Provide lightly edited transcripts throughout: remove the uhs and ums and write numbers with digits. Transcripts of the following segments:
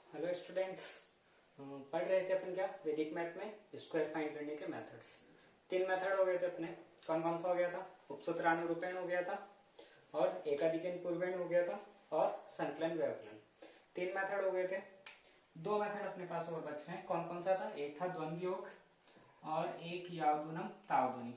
Hello students. पढ़ रहे थे अपन क्या वैदिक मैथ में स्क्वायर फाइंड करने के मेथड्स। 3 मेथड हो गए थे अपने। कौन कौन सा हो गया था? उपसूत्रानुरूपेण हो गया था और एकाधिकन पूर्वेण हो गया था और संकलन व्यवकलन। 3 मेथड हो गए थे। 2 मेथड अपने पास और बचे हैं। कौन कौन सा था? एक था द्वंद्व योग और एक यावदुनम तावदुनी।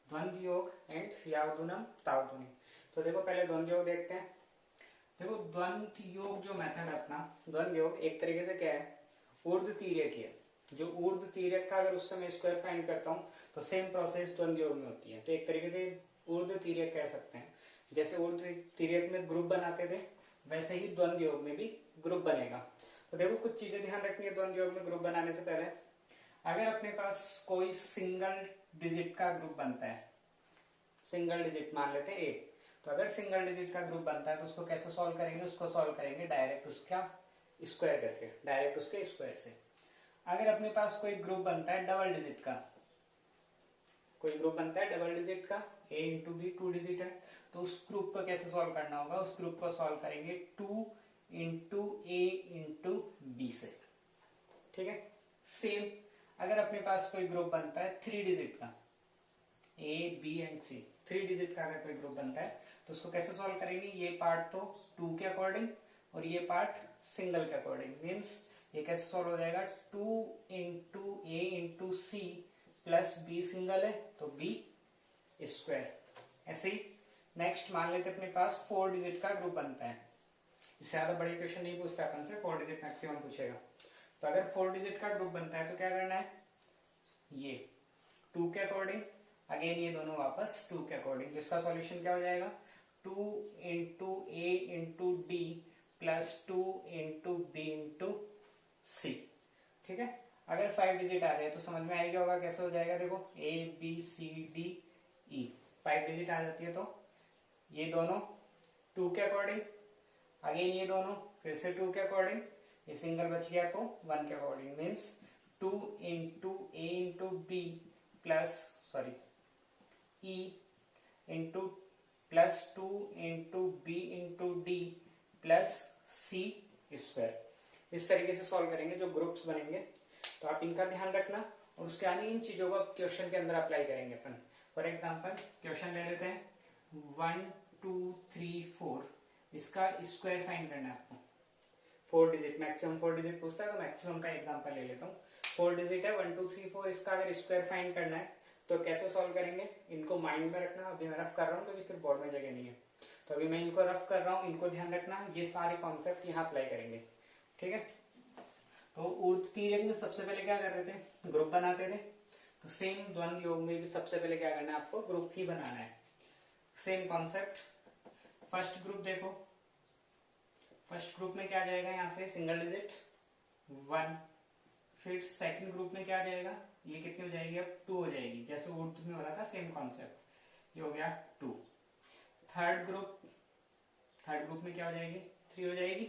द्वंद्व योग एंड यावदुनम तावदुनी। तो देखो पहले द्वंद्व योग देखते हैं। देखो द्वंद्व योग जो मेथड है अपना, द्वंद्व योग एक तरीके से क्या है, ऊर्ध्व तिर्यक है। जो ऊर्ध्व तिर्यक का अगर उस समय स्क्वायर फाइंड करता हूं तो सेम प्रोसेस द्वंद्व योग में होती है। तो एक तरीके से ऊर्ध्व तिर्यक कह सकते हैं। जैसे ऊर्ध्व तिर्यक में ग्रुप बनाते थे वैसे ही द्वंद्व योग में भी ग्रुप बनेगा। तो देखो कुछ चीजें ध्यान रखनी है द्वंद्व योग में ग्रुप बनाने से पहले। अगर अपने पास कोई सिंगल डिजिट का ग्रुप बनता है, सिंगल डिजिट मान लेते हैं एक, तो अगर सिंगल डिजिट का ग्रुप बनता है तो उसको कैसे सॉल्व करेंगे? उसको सॉल्व करेंगे डायरेक्ट उसका स्क्वायर करके, डायरेक्ट उसके स्क्वायर से। अगर अपने पास कोई ग्रुप बनता है डबल डिजिट का, कोई ग्रुप बनता है डबल डिजिट का, a इंटू बी 2 डिजिट है, तो उस ग्रुप को कैसे सॉल्व करना होगा? उस ग्रुप को सॉल्व करेंगे 2 इंटू ए इंटू बी से। ठीक है। सेम अगर अपने पास कोई ग्रुप बनता है 3 डिजिट का, A B and C, 3 digit का अगर कोई ग्रुप बनता है तो उसको कैसे सॉल्व करेंगे? ये पार्ट तो 2 के अकॉर्डिंग और ये पार्ट सिंगल के अकॉर्डिंग। मीन्स ये कैसे सॉल्व हो जाएगा? 2 into A into C plus B single है तो बी स्क्वायर। ऐसे ही नेक्स्ट मान लेते अपने पास 4 डिजिट का ग्रुप बनता है। इससे ज्यादा बड़े क्वेश्चन नहीं पूछता अपन से, 4 डिजिट मैक्सिमम पूछेगा। तो अगर 4 डिजिट का ग्रुप बनता है तो क्या करना है? ये 2 के अकॉर्डिंग, अगेन ये दोनों वापस 2 के अकॉर्डिंग, जिसका सॉल्यूशन क्या हो जाएगा? 2 into A into D plus 2 into B into C. ठीक है। अगर 5 डिजिट आ जाए तो समझ में आएगा होगा कैसे हो जाएगा। देखो A B C D E, 5 digit आ जाती है तो ये दोनों 2 के अकॉर्डिंग, अगेन ये दोनों फिर से 2 के अकॉर्डिंग, ये सिंगल बच गया तो 1 के according. Means 2 into A into B plus sorry E into plus 2 into B into D plus C square. इस तरीके से सॉल्व करेंगे जो ग्रुप्स बनेंगे। तो आप इनका ध्यान रखना और उसके आगे इन चीजों को क्वेश्चन के अंदर अप्लाई करेंगे अपन। फॉर एग्जाम्पल क्वेश्चन ले लेते हैं 1 2 3 4, इसका स्क्वायर फाइंड करना है आपको। 4 डिजिट, मैक्सिमम 4 डिजिट पूछता है तो मैक्सिमम का एग्जाम्पल ले लेता हूँ। 4 डिजिट है 1 2 3 4, इसका अगर स्क्वायर फाइंड करना है तो कैसे सॉल्व करेंगे? इनको माइंड में रखना। अभी मैं रफ कर रहा हूँ क्योंकि फिर बोर्ड में जगह नहीं है, तो अभी मैं इनको रफ कर रहा हूँ, इनको ध्यान रखना। ये सारे कॉन्सेप्ट यहाँ अप्लाई करेंगे। ठीक है। तो ऊर्ध्व तिर्यक में सबसे पहले क्या कर रहे थे? ग्रुप बनाते थे। तो सेम द्वंद्व योग में भी सबसे पहले क्या करना है? आपको ग्रुप ही बनाना है। Same concept. फर्स्ट ग्रुप देखो, फर्स्ट ग्रुप में क्या जाएगा? यहाँ से सिंगल डिजिट 1। फिर सेकंड ग्रुप में क्या जाएगा? ये कितनी हो जाएगी? अब 2 हो जाएगी, जैसे ऊर्ध्व में हो रहा था सेम कॉन्सेप्ट। ये हो गया 2। थर्ड ग्रुप, थर्ड ग्रुप में क्या हो जाएगी? 3 हो जाएगी।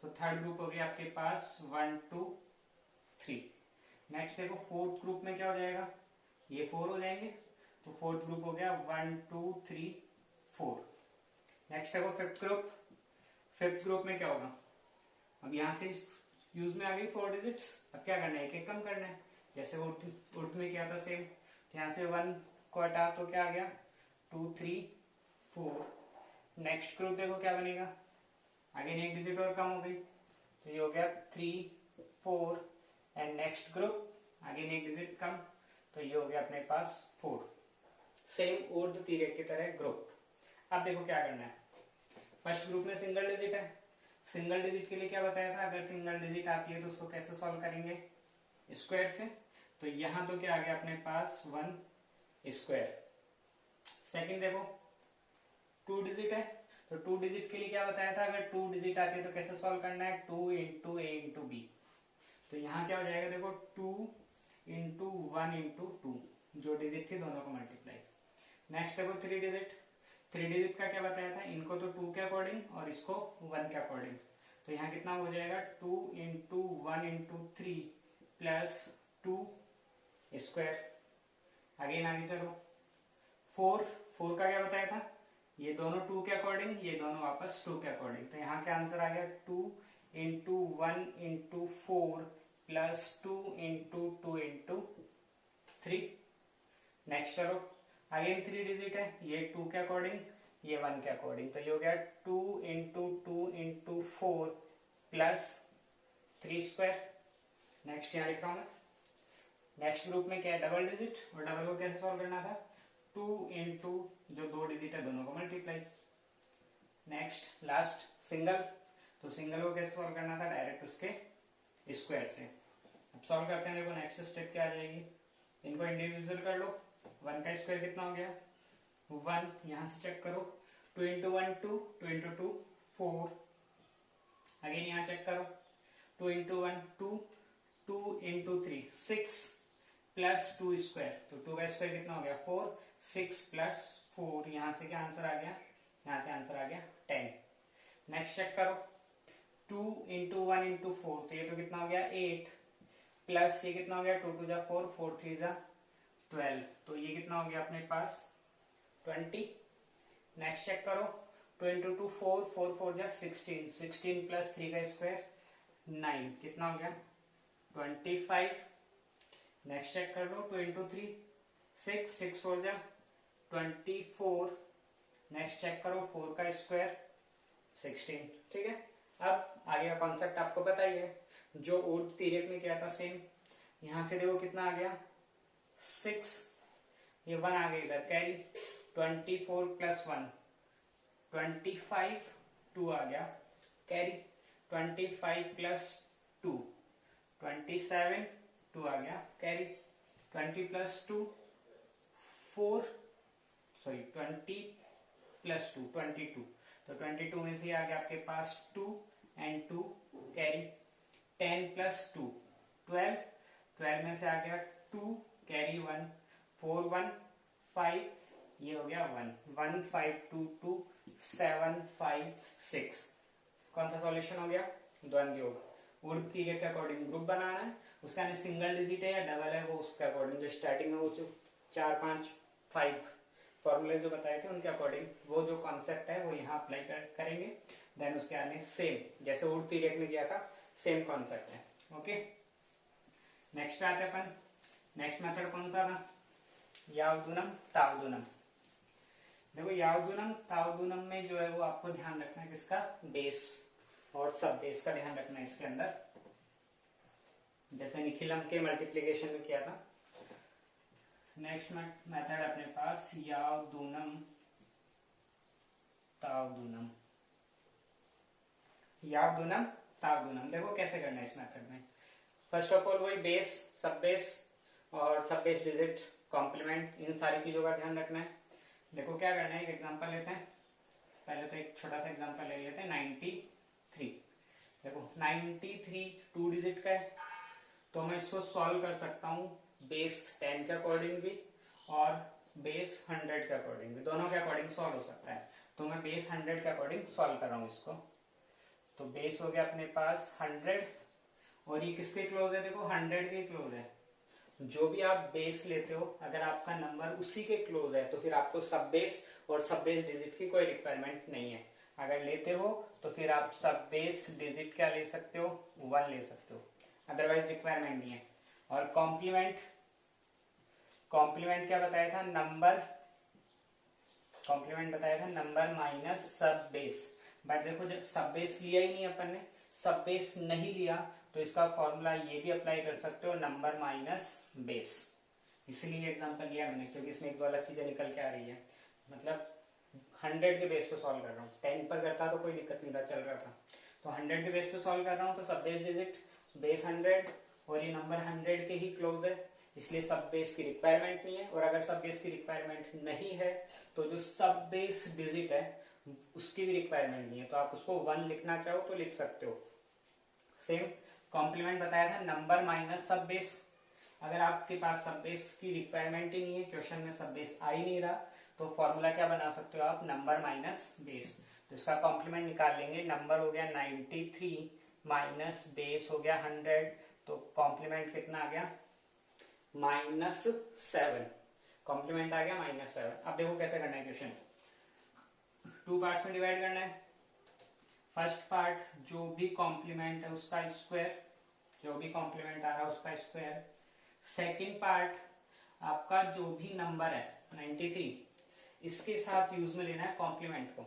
तो थर्ड ग्रुप हो गया आपके पास 1 2 3। नेक्स्ट देखो फोर्थ ग्रुप में क्या हो जाएगा? ये 4 हो जाएंगे, तो फोर्थ ग्रुप हो गया 1 2 3 4। नेक्स्ट देखो फिफ्थ ग्रुप, फिफ्थ ग्रुप में क्या होगा? अब यहाँ से यूज में आ गई 4 डिजिट्स। अब क्या करना है? एक एक कम करना है, जैसे उर्दू में क्या था सेम। तो यहाँ से 1 को हटा तो क्या आ गया? 2 3 4। नेक्स्ट ग्रुप देखो क्या बनेगा? अगेन एक डिजिट और कम हो गई, तो ये हो गया 3 4। एंड नेक्स्ट ग्रुप अगेन एक डिजिट कम, तो ये हो गया अपने पास 4। सेम ऊर्ध्व तिर्यक की तरह ग्रुप। अब देखो क्या करना है। फर्स्ट ग्रुप में सिंगल डिजिट है, सिंगल डिजिट के लिए क्या बताया था? अगर सिंगल डिजिट आती है तो उसको कैसे सॉल्व करेंगे? स्क्वायर से। तो यहां तो क्या आ गया अपने पास? 1 स्क्वायर। सेकंड देखो 2 डिजिट है, तो 2 डिजिट के लिए क्या बताया था? अगर 2 डिजिट आती है तो कैसे सॉल्व करना है? 2 इंटू ए इंटू बी। तो यहाँ क्या हो जाएगा? देखो 2 इंटू 1 इंटू 2, जो डिजिट थी दोनों को मल्टीप्लाई। नेक्स्ट देखो 3 डिजिट, 3 डिजिट का क्या बताया था? इनको तो 2 के अकॉर्डिंग और इसको 1 के अकॉर्डिंग। तो यहाँ कितना हो जाएगा? 2 into 1 into 3 plus 2 square. Again आगे चलो 4, 4 का क्या बताया था? ये दोनों 2 के अकॉर्डिंग, ये दोनों वापस 2 के अकॉर्डिंग। तो यहाँ क्या आंसर आ गया 2 into 1 into 4 plus 2 into 2 into 3। Next करो, अगेन 3 डिजिट है, ये 2 के अकॉर्डिंग, ये 1 के अकॉर्डिंग। तो ये हो गया 2 into 2 into 4 plus 3 square. Next यहाँ लिख रहा हूं मैं। नेक्स्ट ग्रुप में क्या है, डबल डिजिट, और डबल को कैसे सॉल्व करना था, 2 इंटू जो 2 डिजिट है दोनों को मल्टीप्लाई। नेक्स्ट लास्ट सिंगल, तो सिंगल को कैसे सॉल्व करना था, डायरेक्ट उसके स्क्वायर से। अब सॉल्व करते हैं, देखो नेक्स्ट स्टेप क्या आ जाएगी, इनको इंडिविजुअल कर लो। 1 का स्क्वायर कितना हो गया 1, यहां से चेक करो, 2 इंटू 1 2, 2 इंटू 2 4। अगेन यहाँ चेक करो, 2 इंटू 1 2, 2 इंटू 3 6 प्लस 2 स्क्वायर, तो 2 का स्क्वायर कितना हो गया 4, 6 प्लस 4, यहाँ से क्या आंसर आ गया, यहाँ से आंसर आ गया 10। नेक्स्ट चेक करो, 2 इंटू 1 इंटू 4, तो ये तो कितना हो गया 8 प्लस ये कितना हो गया 2 2 जा 4, 4 3 जा 12, तो ये कितना हो गया अपने पास 20। नेक्स्ट चेक करो, 2 इंटू 2 4, 4 4 जा 16, 16 प्लस 3 का स्क्वायर 9, कितना हो गया 25। नेक्स्ट चेक कर लो, 2 इंटू 3 6, 6 4 जा 24। नेक्स्ट चेक करो, 4 का स्क्वायर 16। ठीक है, अब आगे का कॉन्सेप्ट आपको पता ही है, जो ऊर्ध्व तिर्यक में किया था सेम। यहां से देखो कितना आ गया 6, ये 1 आ गया इधर कैरी, 24 प्लस 1 25, 2 आ गया कैरी, 25 प्लस 2 27, 2 आ गया कैरी, 20 प्लस 2 4, सॉरी 20 प्लस 2 22, तो 22 में से आ गया आपके पास 2 एंड 2 कैरी, 10 प्लस 2 12, 12 में से आ गया 2 कैरी 1, 4 1 5, ये हो गया 1 1 5 2 2 7 5 6। कौन सा सॉल्यूशन हो गया, द्वंद्व योग। ऊर्ध्व तिर्यक के अकॉर्डिंग ग्रुप बनाना है, उसका सिंगल डिजिट है या डबल है वो उसके अकॉर्डिंग, जो स्टार्टिंग में वो जो 4 5 5 फॉर्मूले जो बताए थे उनके अकॉर्डिंग वो जो कॉन्सेप्ट है वो यहाँ अप्लाई करेंगे। देन उसके आने सेम जैसे ऊर्ध्व तिर्यक में किया था सेम कॉन्सेप्ट है। ओके, नेक्स्ट पे आते हैं अपन। नेक्स्ट मेथड कौन सा था, यावदूनम तावदूनम। देखो यावदूनम तावदूनम में जो है वो आपको ध्यान रखना है किसका, बेस और सब बेस का ध्यान रखना है इसके अंदर, जैसे निखिलम के मल्टीप्लिकेशन में किया था। नेक्स्ट मेथड अपने पास यावदूनम तावदूनम। यावदूनम तावदूनम देखो कैसे करना है इस मेथड में। फर्स्ट ऑफ ऑल वही बेस, सब बेस और सब बेस डिजिट, कॉम्प्लीमेंट, इन सारी चीजों का ध्यान रखना है। देखो क्या करना है, एक एग्जांपल लेते हैं। पहले तो एक छोटा सा एग्जांपल ले लेते हैं 93। देखो 93 2 डिजिट का है, तो मैं इसको सॉल्व कर सकता हूँ बेस 10 के अकॉर्डिंग भी और बेस 100 के अकॉर्डिंग भी, दोनों के अकॉर्डिंग सॉल्व हो सकता है। तो मैं बेस 100 के अकॉर्डिंग सॉल्व कर रहा हूँ इसको। तो बेस हो गया अपने पास 100 और ये किसके क्लोज है, देखो 100 के क्लोज है। जो भी आप बेस लेते हो अगर आपका नंबर उसी के क्लोज है तो फिर आपको सब बेस और सब बेस डिजिट की कोई रिक्वायरमेंट नहीं है। अगर लेते हो तो फिर आप सब बेस डिजिट क्या ले सकते हो, 1 ले सकते हो, अदरवाइज रिक्वायरमेंट नहीं है। और कॉम्प्लीमेंट, कॉम्प्लीमेंट क्या बताया था, नंबर, कॉम्प्लीमेंट बताया था नंबर माइनस सब बेस। बट देखो जब सब बेस लिया ही नहीं अपन ने, सब बेस नहीं लिया तो इसका फॉर्मूला ये भी अप्लाई कर सकते हो, नंबर माइनस बेस। इसीलिए एग्जांपल लिया मैंने क्योंकि इसमें एक दो अलग चीजें निकल के आ रही है। मतलब 100 के बेस पे सॉल्व कर रहा हूँ, 10 पर करता तो कोई दिक्कत नहीं था, चल रहा था। तो 100 के बेस पे सॉल्व कर रहा हूँ तो सब बेस डिजिट बेस 100 और ये नंबर 100 के ही क्लोज है, इसलिए सब बेस की रिक्वायरमेंट नहीं है। और अगर सब बेस की रिक्वायरमेंट नहीं है तो जो सब बेस डिजिट है उसकी भी रिक्वायरमेंट नहीं है, तो आप उसको 1 लिखना चाहो तो लिख सकते हो। सेम कॉम्प्लीमेंट बताया था नंबर माइनस सब बेस। अगर आपके पास सब बेस की रिक्वायरमेंट ही नहीं है, क्वेश्चन में सब बेस आ ही नहीं रहा, तो फॉर्मूला क्या बना सकते हो आप, नंबर माइनस बेस। तो इसका कॉम्प्लीमेंट निकाल लेंगे, नंबर हो गया 93 माइनस बेस हो गया 100, तो कॉम्प्लीमेंट कितना आ गया -7। कॉम्प्लीमेंट आ गया -7। अब देखो कैसे करना है क्वेश्चन। टू पार्ट्स में डिवाइड करना है। फर्स्ट पार्ट जो भी कॉम्प्लीमेंट है उसका स्क्वायर, जो भी कॉम्प्लीमेंट आ रहा है उसका स्क्वायर। सेकंड पार्ट आपका जो भी नंबर है 93, इसके साथ यूज में लेना है कॉम्प्लीमेंट को।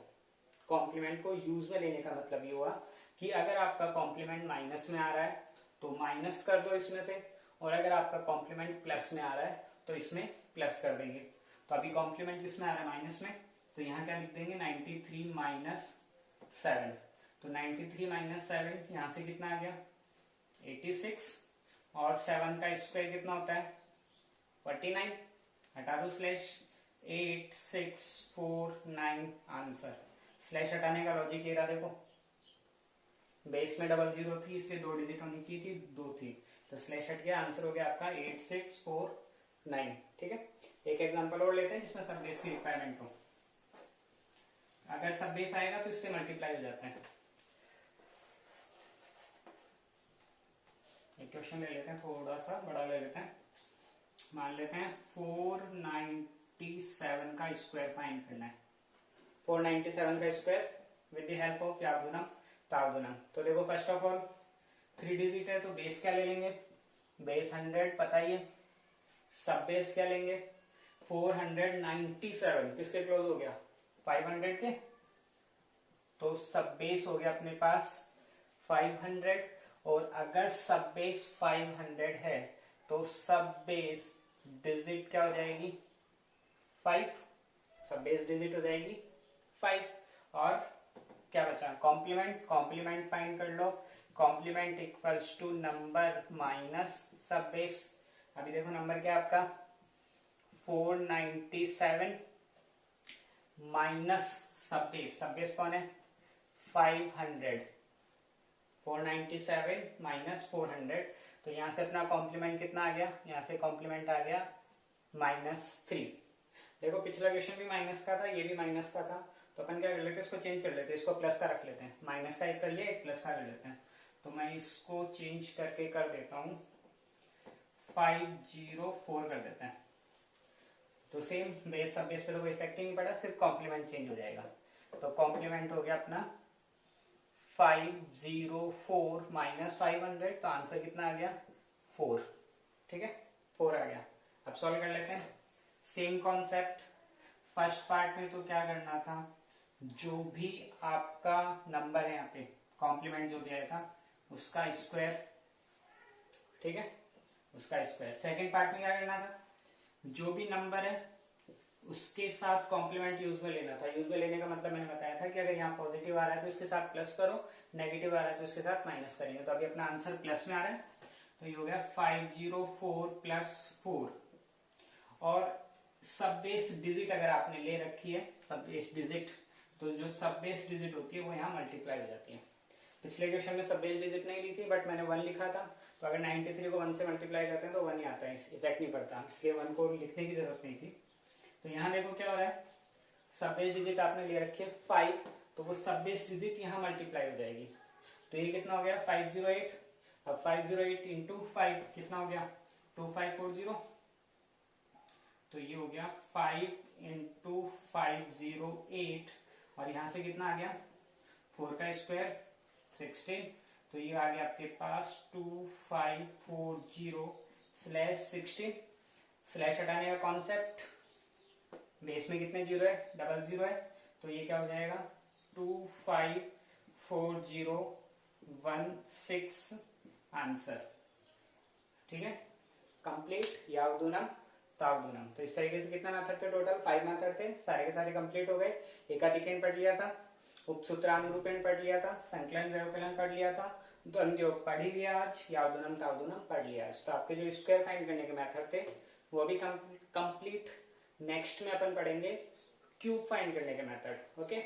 कॉम्प्लीमेंट को यूज में लेने का मतलब ये हुआ कि अगर आपका कॉम्प्लीमेंट माइनस में आ रहा है तो माइनस कर दो इसमें से, और अगर आपका कॉम्प्लीमेंट प्लस में आ रहा है तो इसमें प्लस कर देंगे। तो अभी कॉम्प्लीमेंट किस में आ रहा है, माइनस में, तो यहाँ क्या लिख देंगे 93 माइनस 7। तो 93 माइनस 7 यहाँ से कितना आ गया 86, और 7 का स्क्वायर कितना होता है 49, हटा दो स्लैश, 8649 आंसर। स्लैश हटाने का लॉजिक ये रहा, देखो बेस में 00 थी इसलिए 2 डिजिट होनी चाहिए थी, 2 थी, तो स्लैश हट गया, आंसर हो गया आपका 8649। ठीक है, एक एग्जांपल और लेते हैं जिसमें सब बेस की रिक्वायरमेंट हो। अगर सब बेस आएगा तो इससे मल्टीप्लाई हो जाता है। एक क्वेश्चन ले लेते हैं, थोड़ा सा बड़ा ले लेते हैं। मान लेते हैं 497 का स्क्वायर फाइंड करना है। 497 का square with the help of यागुणम तागुणम। तो देखो फर्स्ट ऑफ ऑल 3 डिजिट है तो बेस क्या ले लेंगे, बेस 100 पता ही है। सब बेस क्या लेंगे 497 किसके क्लोज हो गया 500 के, तो सब बेस हो गया अपने पास 500। और अगर सब बेस 500 है तो सब बेस डिजिट क्या हो जाएगी 5, सब बेस डिजिट हो जाएगी 5। और क्या बचा कॉम्प्लीमेंट, कॉम्प्लीमेंट फाइंड कर लो। Complement equals to number minus सब बेस। अभी देखो नंबर क्या है आपका 497 माइनस सब बेस कौन है 500। 497 माइनस 400, तो यहां से अपना कॉम्प्लीमेंट कितना आ गया, यहां से कॉम्प्लीमेंट आ गया -3। देखो पिछला क्वेश्चन भी माइनस का था, ये भी माइनस का था, तो अपन क्या कर लेते हैं इसको चेंज कर लेते हैं, इसको प्लस का रख लेते हैं। माइनस का एक कर लिया, एक प्लस का कर लेते हैं। तो मैं इसको चेंज करके कर देता हूं 504 कर देते हैं। तो सेम बेस सब बेस पे तो कोई इफेक्ट ही नहीं पड़ा, सिर्फ कॉम्प्लीमेंट चेंज हो जाएगा। तो कॉम्प्लीमेंट हो गया अपना 504 माइनस 500, तो आंसर कितना आ गया 4। ठीक है 4 आ गया। अब सॉल्व कर लेते हैं। सेम कॉन्सेप्ट, फर्स्ट पार्ट में तो क्या करना था, जो भी आपका नंबर है यहाँ पे कॉम्प्लीमेंट जो भी आया था उसका स्क्वायर, ठीक है उसका स्क्वायर। सेकंड पार्ट में क्या करना था, जो भी नंबर है उसके साथ कॉम्प्लीमेंट यूज में लेना था। यूज में लेने का मतलब मैंने बताया था कि अगर यहाँ पॉजिटिव आ रहा है तो इसके साथ प्लस करो, नेगेटिव आ रहा है तो इसके साथ माइनस करेंगे। तो अभी अपना आंसर प्लस में आ रहा है, तो ये हो गया 504 प्लस 4। और सब बेस डिजिट अगर आपने ले रखी है सब बेस डिजिट, तो जो सब बेस डिजिट होती है वो यहाँ मल्टीप्लाई हो जाती है। पिछले क्वेश्चन में सब बेस डिजिट नहीं ली थी बट मैंने 1 लिखा था, तो अगर 93 को 1 से मल्टीप्लाई करते हैं तो 1 ही आता है, इफेक्ट नहीं पड़ता, इसलिए 1 को लिखने की जरूरत नहीं थी। तो यहाँ देखो क्या हो रहा है, सब बेस डिजिट आपने ले रखी है 5, तो वो सब बेस डिजिट यहाँ मल्टीप्लाई हो जाएगी। तो ये कितना हो गया 508। अब 508 इंटू 5 कितना हो गया 2540, तो ये हो गया 5 इंटू 508, और यहाँ से कितना आ गया 4 का स्क्वायर 16, तो ये आ गया आपके पास 2540 स्लैश 16। स्लैश हटाने का कॉन्सेप्ट, बेस में कितने जीरो है 00 है, तो ये क्या हो जाएगा 254016 आंसर। ठीक है कंप्लीट यावदुनम तावदुनम। तो इस तरीके से कितना मेथड थे, टोटल 5 मेथड थे, सारे के सारे कंप्लीट हो गए। एकाधिकेन पढ़ लिया था, उपसूत्रानुरूपेण पढ़ लिया था, संकलन व्यवकलन पढ़ लिया था, द्वंद्वयोग पढ़ ही लिया आज, यावदुनम तावदुनम पढ़ लिया आज। तो आपके जो स्क्वायर फाइंड करने के मेथड थे वो भी कंप्लीट। नेक्स्ट में अपन पढ़ेंगे क्यूब फाइंड करने के मेथड। ओके।